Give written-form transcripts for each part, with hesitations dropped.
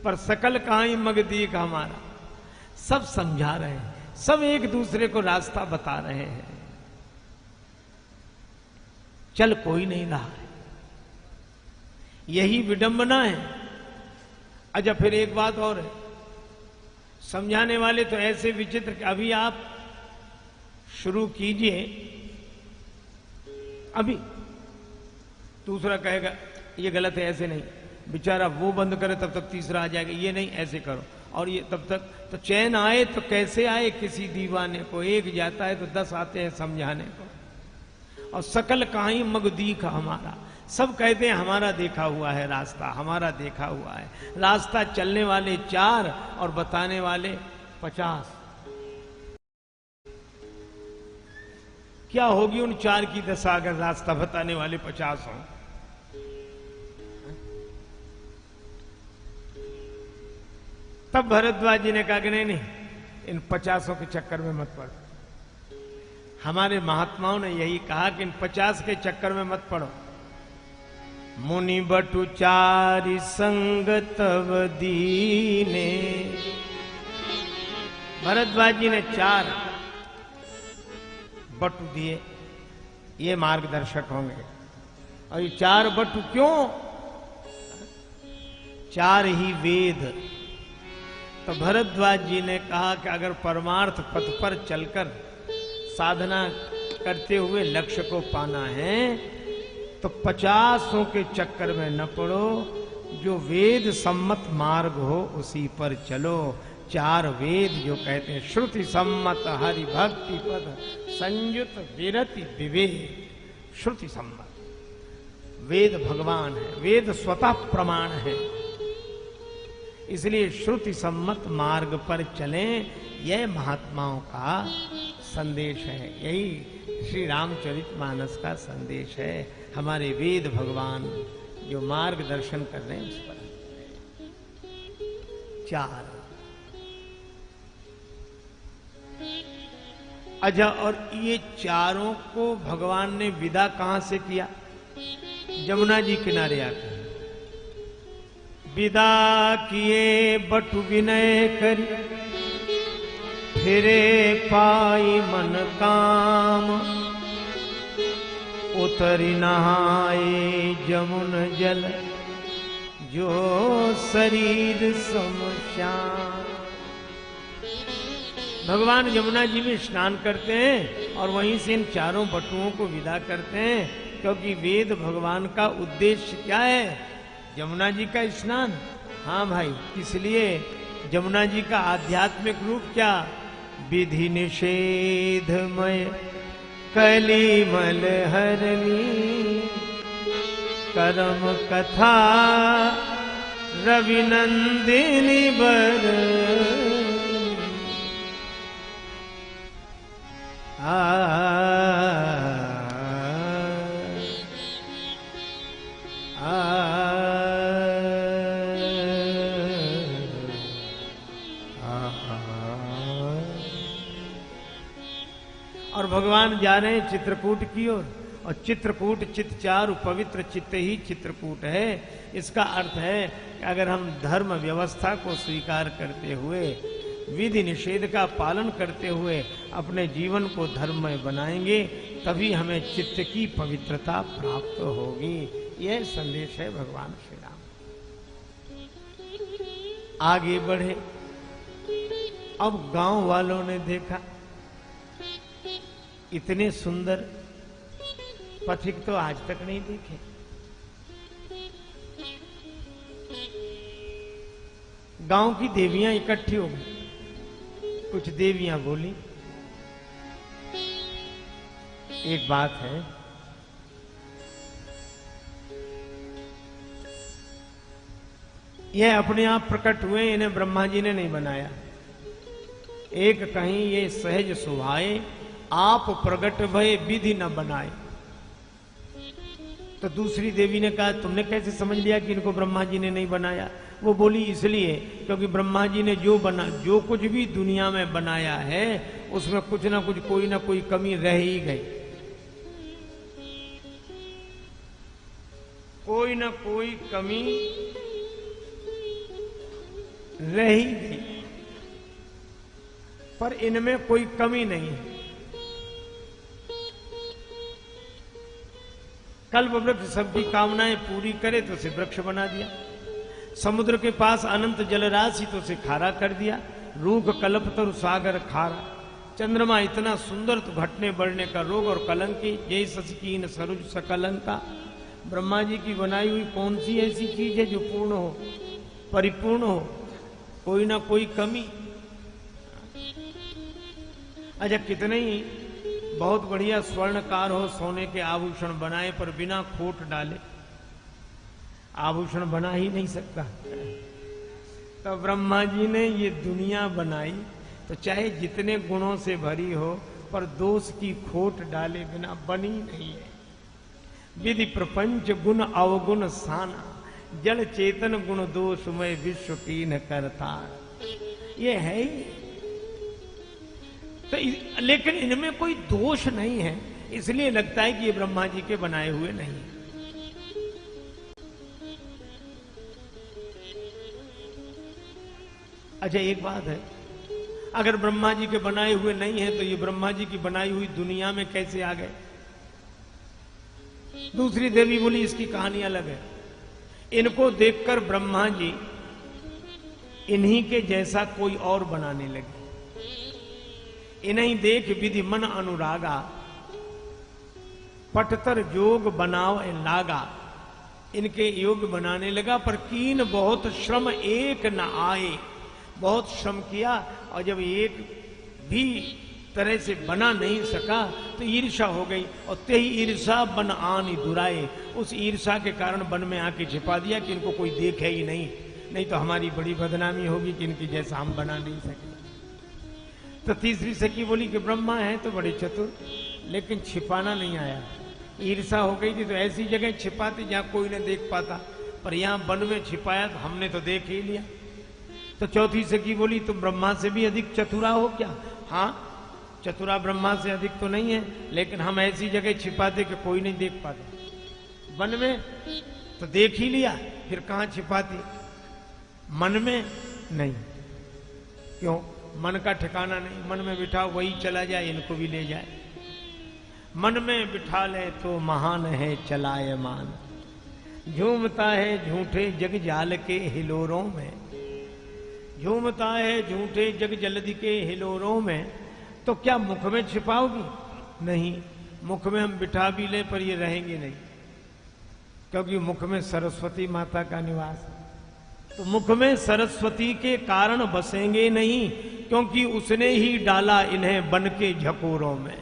पर सकल कहां मगदीक हमारा। सब समझा रहे हैं, सब एक दूसरे को रास्ता बता रहे हैं, चल कोई नहीं रहा है। यही विडंबना है। अच्छा, फिर एक बात और है, समझाने वाले तो ऐसे विचित्र कि अभी आप शुरू कीजिए, अभी दूसरा कहेगा ये गलत है, ऐसे नहीं, बेचारा वो बंद करे तब तक तीसरा आ जाएगा, ये नहीं ऐसे करो, और ये तब तक तो चैन आए तो कैसे आए किसी दीवाने को, एक जाता है तो 10 आते हैं समझाने को। और सकल कहां मगदीक हमारा, सब कहते हैं हमारा देखा हुआ है रास्ता, हमारा देखा हुआ है रास्ता। चलने वाले 4 और बताने वाले 50। क्या होगी उन 4 की दशा अगर रास्ता बताने वाले 50 हों? तब भरद्वाज जी ने कहा कि नहीं, इन 50 के चक्कर में मत पड़ो। हमारे महात्माओं ने यही कहा कि इन 50 के चक्कर में मत पड़ो। मुनि बटु 4 संग तव दीने। भरद्वाज जी ने 4 बटु दिए, ये मार्गदर्शक होंगे। और ये 4 बटु क्यों? 4 ही वेद। तो भरद्वाज जी ने कहा कि अगर परमार्थ पथ पर चलकर साधना करते हुए लक्ष्य को पाना है तो 50 के चक्कर में न पड़ो, जो वेद सम्मत मार्ग हो उसी पर चलो। 4 वेद जो कहते हैं, श्रुति सम्मत हरि भक्ति पद संयुत विरति विवेक। श्रुति सम्मत वेद भगवान है, वेद स्वतः प्रमाण है, इसलिए श्रुति सम्मत मार्ग पर चलें। यह महात्माओं का संदेश है, यही श्री रामचरितमानस का संदेश है। हमारे वेद भगवान जो मार्गदर्शन कर रहे हैं उस पर 4। अच्छा, और ये 4 को भगवान ने विदा कहां से किया? जमुना जी किनारे आकर विदा किए बटु विनय करी, फिरे पाई मन काम। उतरी नहाए जमुन जल, जो शरीर समश्याम। भगवान यमुना जी में स्नान करते हैं और वहीं से इन 4 बटुओं को विदा करते हैं, क्योंकि वेद भगवान का उद्देश्य क्या है? यमुना जी का स्नान। हाँ भाई, इसलिए यमुना जी का आध्यात्मिक रूप क्या? विधि निषेधमय कलिमल हरनी, करम कथा रविनंदिनी बर। और भगवान जा रहे हैं चित्रकूट की ओर, और चित्रकूट चित्त चारु पवित्र चित्त ही चित्रकूट है। इसका अर्थ है कि अगर हम धर्म व्यवस्था को स्वीकार करते हुए, विधि निषेध का पालन करते हुए अपने जीवन को धर्ममय बनाएंगे, तभी हमें चित्त की पवित्रता प्राप्त होगी। यह संदेश है भगवान श्री राम। आगे बढ़े। अब गांव वालों ने देखा इतने सुंदर पथिक तो आज तक नहीं देखे। गांव की देवियां इकट्ठी हो गई। कुछ देवियां बोली, एक बात है, यह अपने आप प्रकट हुए, इन्हें ब्रह्मा जी ने नहीं बनाया। एक कहीं ये सहज सुभाए, आप प्रकट भय विधि न बनाए। तो दूसरी देवी ने कहा, तुमने कैसे समझ लिया कि इनको ब्रह्मा जी ने नहीं बनाया? वो बोली, इसलिए क्योंकि ब्रह्मा जी ने जो कुछ भी दुनिया में बनाया है उसमें कुछ ना कुछ, कोई ना कोई कमी रह ही गई। कोई ना कोई कमी रह ही गई, पर इनमें कोई कमी नहीं है। कल्प वृक्ष सबकी कामनाएं पूरी करे तो उसे वृक्ष बना दिया। समुद्र के पास अनंत जलराशि तो उसे खारा कर दिया। रूख कल्प तरु सागर खारा। चंद्रमा इतना सुंदर तो घटने बढ़ने का रोग और कलंकी जय ससकीन सरुज सकलंका। ब्रह्मा जी की बनाई हुई कौन सी ऐसी चीज है जो पूर्ण हो, परिपूर्ण हो, कोई ना कोई कमी। अच्छा, कितने ही बहुत बढ़िया स्वर्णकार हो, सोने के आभूषण बनाए पर बिना खोट डाले आभूषण बना ही नहीं सकता। तो ब्रह्मा जी ने ये दुनिया बनाई तो चाहे जितने गुणों से भरी हो पर दोष की खोट डाले बिना बनी नहीं है। विधि प्रपंच गुण अवगुण साना, जड़ चेतन गुण दोषमय विश्व कीन करता। ये है ही तो लेकिन इनमें कोई दोष नहीं है, इसलिए लगता है कि ये ब्रह्मा जी के बनाए हुए नहीं। अच्छा, एक बात है, अगर ब्रह्मा जी के बनाए हुए नहीं है तो ये ब्रह्मा जी की बनाई हुई दुनिया में कैसे आ गए? दूसरी देवी बोली इसकी कहानी अलग है। इनको देखकर ब्रह्मा जी इन्हीं के जैसा कोई और बनाने लगे। इन्हीं देख विधि मन अनुरागा, पटतर जोग बनाव लागा। इनके योग बनाने लगा पर कीन बहुत श्रम एक न आए। बहुत श्रम किया और जब एक भी तरह से बना नहीं सका तो ईर्षा हो गई और ते ही ईर्षा बन आनी दुराए। उस ईर्षा के कारण वन में आके छिपा दिया कि इनको कोई देखे ही नहीं, नहीं तो हमारी बड़ी बदनामी होगी कि इनकी जैसा हम बना नहीं सके। तो तीसरी सखी बोली कि ब्रह्मा है तो बड़े चतुर, लेकिन छिपाना नहीं आया। ईर्षा हो गई थी तो ऐसी जगह छिपाते जहां कोई न देख पाता, पर यहां वन में छिपाया तो हमने तो देख ही लिया। तो चौथी सखी बोली तुम ब्रह्मा से भी अधिक चतुरा हो क्या? हाँ, चतुरा ब्रह्मा से अधिक तो नहीं है, लेकिन हम ऐसी जगह छिपाते कि कोई नहीं देख पाता। वन में तो देख ही लिया, फिर कहां छिपाती? मन में नहीं। क्यों? मन का ठिकाना नहीं। मन में बिठाओ वही चला जाए, इनको भी ले जाए। मन में बिठा ले तो महान है चलायमान, झूमता है झूठे जग जाल के हिलोरों में। झूमता है झूठे जग जलधि के हिलोरों में, तो क्या मुख में छिपाओगी? नहीं, मुख में हम बिठा भी ले पर ये रहेंगे नहीं, क्योंकि मुख में सरस्वती माता का निवास है। तो मुख में सरस्वती के कारण बसेंगे नहीं, क्योंकि उसने ही डाला इन्हें बन के झकोरों में।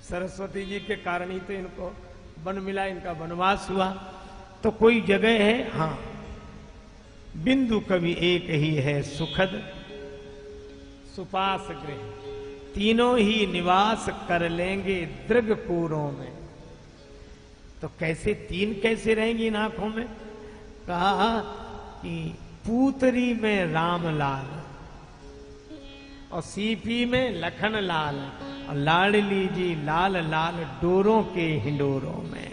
सरस्वती जी के कारण ही तो इनको वन मिला, इनका वनवास हुआ। तो कोई जगह है, हाँ, बिंदु कवि एक ही है सुखद, सुपास गृह तीनों ही निवास कर लेंगे दृगपुरों में। तो कैसे तीन कैसे रहेंगी इन आंखों में? कहा कि पूतरी में रामलाल और सीपी में लखन लाल और लाडली जी लाल लाल डोरों के हिंडोरों में।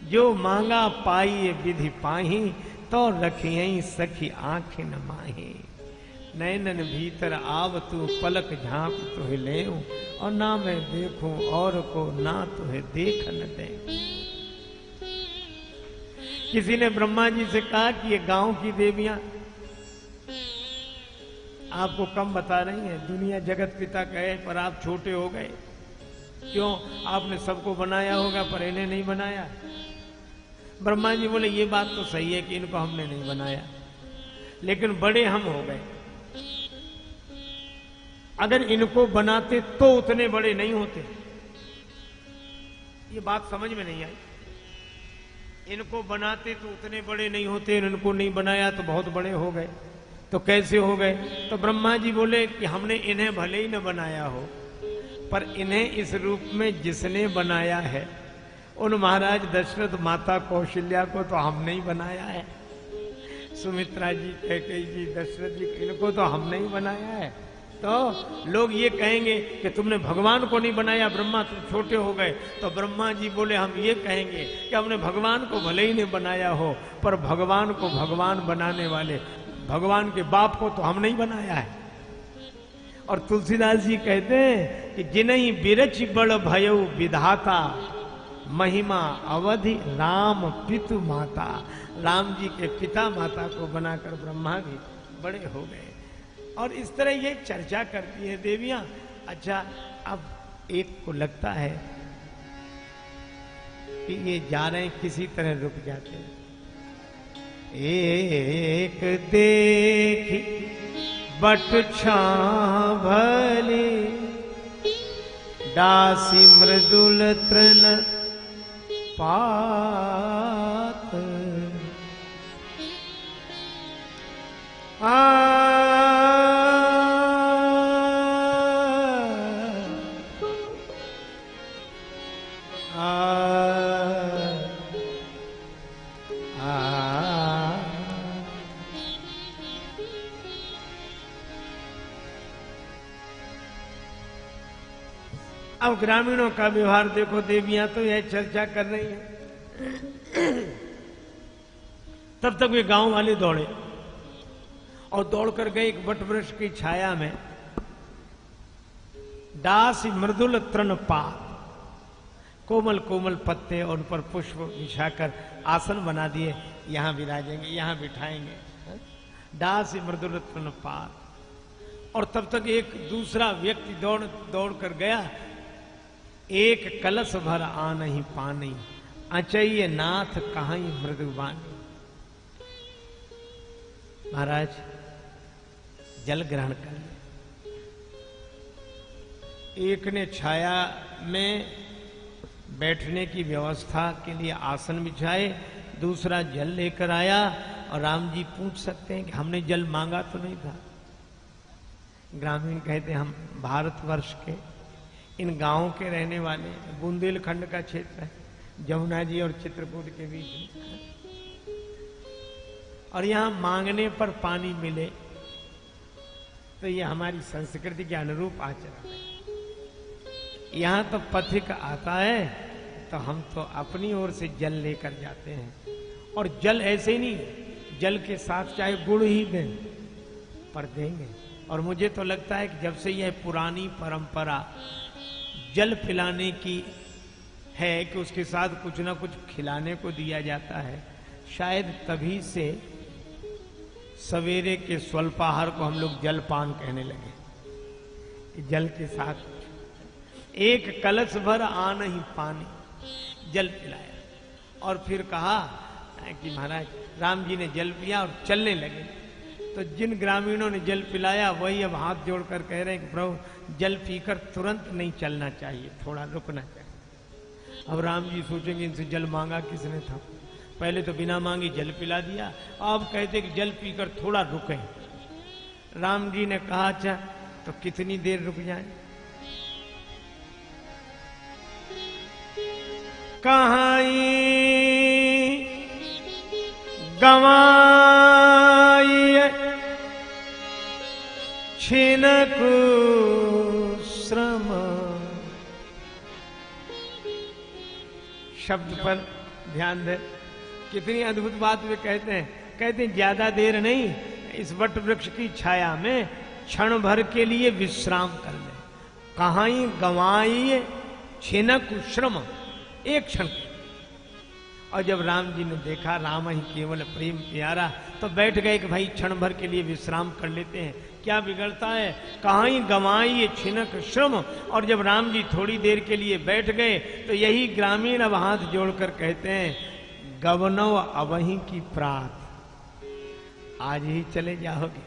जो मांगा पाई विधि पाही, तो रखियई सखी आंखें न माही। नैनन भीतर आव तू पलक झांक तुहे ले, और ना मैं देखूं और को ना तुहे देख न दे। किसी ने ब्रह्मा जी से कहा कि ये गांव की देवियां आपको कम बता रही हैं। दुनिया जगत पिता कहे पर आप छोटे हो गए। क्यों? आपने सबको बनाया होगा पर इन्हें नहीं बनाया। ब्रह्मा जी बोले ये बात तो सही है कि इनको हमने नहीं बनाया, लेकिन बड़े हम हो गए। अगर इनको बनाते तो उतने बड़े नहीं होते। ये बात समझ में नहीं आई। इनको बनाते तो उतने बड़े नहीं होते, इनको नहीं बनाया तो बहुत बड़े हो गए। तो कैसे हो गए? तो ब्रह्मा जी बोले कि हमने इन्हें भले ही न बनाया हो, पर इन्हें इस रूप में जिसने बनाया है, उन महाराज दशरथ माता कौशल्या को तो हमने ही बनाया है। सुमित्रा जी, कैकेयी जी, दशरथ जी, इनको तो हमने ही बनाया है। तो लोग ये कहेंगे कि तुमने भगवान को नहीं बनाया, ब्रह्मा तुम छोटे हो गए। तो ब्रह्मा जी बोले हम ये कहेंगे कि हमने भगवान को भले ही नहीं बनाया हो, पर भगवान को भगवान बनाने वाले भगवान के बाप को तो हम नहीं बनाया है। और तुलसीदास जी कहते हैं कि जिन्हीं बिरच बड़ भयो विधाता, महिमा अवधि राम पितु माता। राम जी के पिता माता को बनाकर ब्रह्मा भी बड़े हो गए। और इस तरह ये चर्चा करती है देवियां। अच्छा, अब एक को लगता है कि ये जा रहे हैं, किसी तरह रुक जाते हैं। एक देखी बट छाभली, दासी मृदुल तृण पात। अब ग्रामीणों का व्यवहार देखो देवियां तो यह चर्चा कर रही है। तब तक वे गांव वाले दौड़े और दौड़कर गए एक वटवृक्ष की छाया में। दासी मृदुल तृण पात, कोमल कोमल पत्ते और उन पर पुष्प बिछाकर आसन बना दिए। यहां विराजेंगे, यहां बिठाएंगे। दासी मृदुल तृण पात। और तब तक एक दूसरा व्यक्ति दौड़ कर गया। एक कलश भर आनहि पानी, अचैय नाथ कहां मृदुबानी। महाराज जल ग्रहण कर ले। एक ने छाया में बैठने की व्यवस्था के लिए आसन बिछाए, दूसरा जल लेकर आया। और राम जी पूछ सकते हैं कि हमने जल मांगा तो नहीं था। ग्रामीण कहते हैं हम भारतवर्ष के इन गांवों के रहने वाले, बुंदेलखंड का क्षेत्र है, जमुना जी और चित्रकूट के बीच में। और यहां मांगने पर पानी मिले तो ये हमारी संस्कृति के अनुरूप आचरण है। यहां तो पथिक आता है तो हम तो अपनी ओर से जल लेकर जाते हैं। और जल ऐसे ही नहीं, जल के साथ चाहे गुड़ ही दें पर देंगे। और मुझे तो लगता है कि जब से यह पुरानी परंपरा जल पिलाने की है कि उसके साथ कुछ ना कुछ खिलाने को दिया जाता है, शायद तभी से सवेरे के स्वल्पाहार को हम लोग जलपान कहने लगे। जल के साथ एक कलश भर आनहि पानी, जल पिलाया। और फिर कहा कि महाराज राम जी ने जल पिया और चलने लगे। तो जिन ग्रामीणों ने जल पिलाया वही अब हाथ जोड़कर कह रहे हैं कि प्रभु जल पीकर तुरंत नहीं चलना चाहिए, थोड़ा रुकना चाहिए। अब राम जी सोचेंगे इनसे जल मांगा किसने था, पहले तो बिना मांगी जल पिला दिया, अब कहते कि जल पीकर थोड़ा रुकें। राम जी ने कहा अच्छा तो कितनी देर रुक जाए। कहां गवाई छिनकु श्रम। शब्द पर ध्यान दे, कितनी अद्भुत बात वे कहते हैं ज्यादा देर नहीं, इस वट वृक्ष की छाया में क्षण भर के लिए विश्राम कर ले। कहां गवाई छिनकु श्रम, एक क्षण। और जब राम जी ने देखा राम ही केवल प्रेम प्यारा, तो बैठ गए कि भाई क्षण भर के लिए विश्राम कर लेते हैं, क्या बिगड़ता है। कहां गंवाई छिनक श्रम। और जब राम जी थोड़ी देर के लिए बैठ गए तो यही ग्रामीण अब हाथ जोड़कर कहते हैं गवनव अवहीं की प्रात, आज ही चले जाओगे,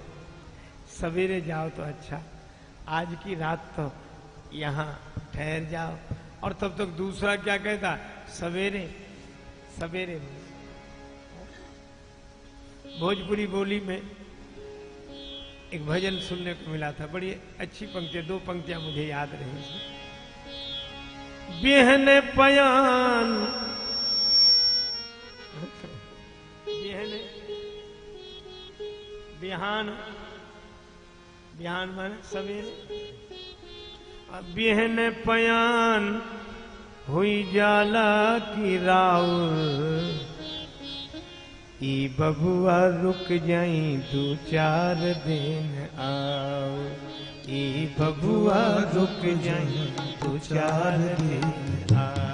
सवेरे जाओ तो अच्छा, आज की रात तो यहां ठहर जाओ। और तब तक दूसरा क्या कहता, सवेरे सवेरे। भोजपुरी बोली में एक भजन सुनने को मिला था, बड़ी अच्छी पंक्तियां, दो पंक्तियां मुझे याद रही। बिहन पयान, बिहन बिहान, बिहान माने सवेरे। बिहन पयान हुई जाला की राउर, ई बबुआ रुक जाई 2-4 दिन आओ, ई बबुआ रुक जाई 2-4 दिन आओ।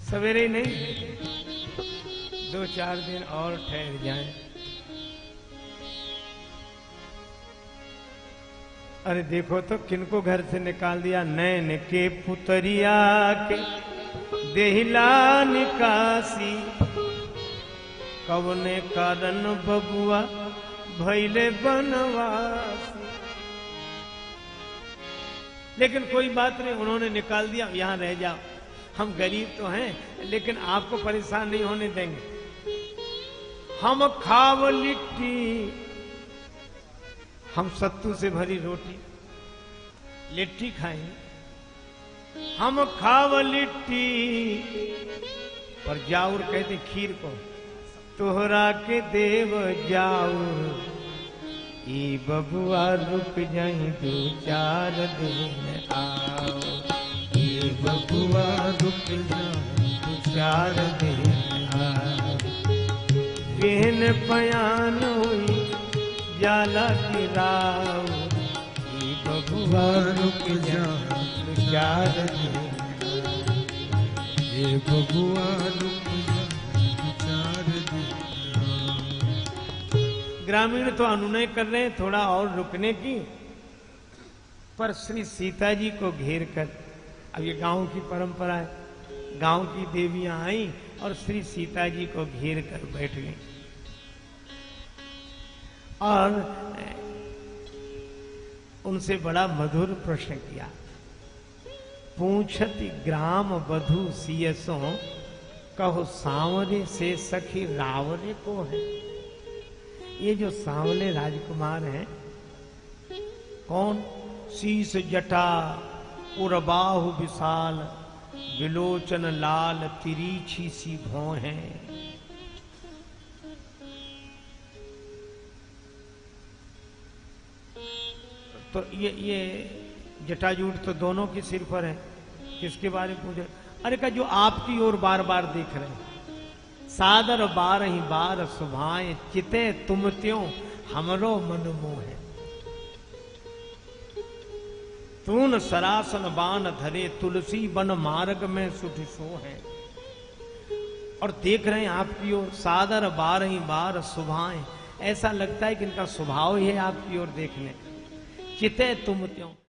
सवेरे ही नहीं, 2-4 दिन और ठहर जाएं। अरे देखो तो किनको घर से निकाल दिया, नैन के पुतरिया के देहिला निकासी, कवने कारण बबुआ भैले बनवासी। लेकिन कोई बात नहीं, उन्होंने निकाल दिया, यहां रह जाओ, हम गरीब तो हैं लेकिन आपको परेशान नहीं होने देंगे। हम खाव लिट्टी, हम सत्तू से भरी रोटी लिट्टी खाएं। हम खाव लिट्टी, पर जाऊर कहते खीर को, तोहरा के देव जाऊर, ई बबुआ रुक जाई 2-4 दिन आओ, ई बबुआ रुक जाई 2-4 दिन आओ। केहन पयान हुई जाला की राव, ई बबुआ रुक जाई 2-4 दिन, ई बबुआ रुक जाई 2-4 दिन। ग्रामीण तो अनुनय कर रहे हैं थोड़ा और रुकने की, पर श्री सीता जी को घेर कर, अब ये गांव की परंपरा है, गांव की देवियां आई और श्री सीता जी को घेर कर बैठ गई और उनसे बड़ा मधुर प्रश्न किया। पूछत ग्राम बधु सियसों, कहो सांवरे से सखी रावरे को है। ये जो सांवले राजकुमार हैं, कौन? शीस जटा उर्बाहु विशाल, विलोचन लाल तिरीछी सी भौं है। तो ये जटाजूट तो दोनों के सिर पर है, किसके बारे में पूछे? अरे का जो आपकी ओर बार बार देख रहे हैं। सादर 12 बार सुभाए, चिते तुम त्यों हमरो मन मोह है। तून सरासन बान धरे, तुलसी बन मार्ग में सुठ सो है। और देख रहे हैं आपकी ओर, सादर 12 बार सुभाए, ऐसा लगता है कि इनका स्वभाव ही है आपकी ओर देखने। चिते तुम त्यों।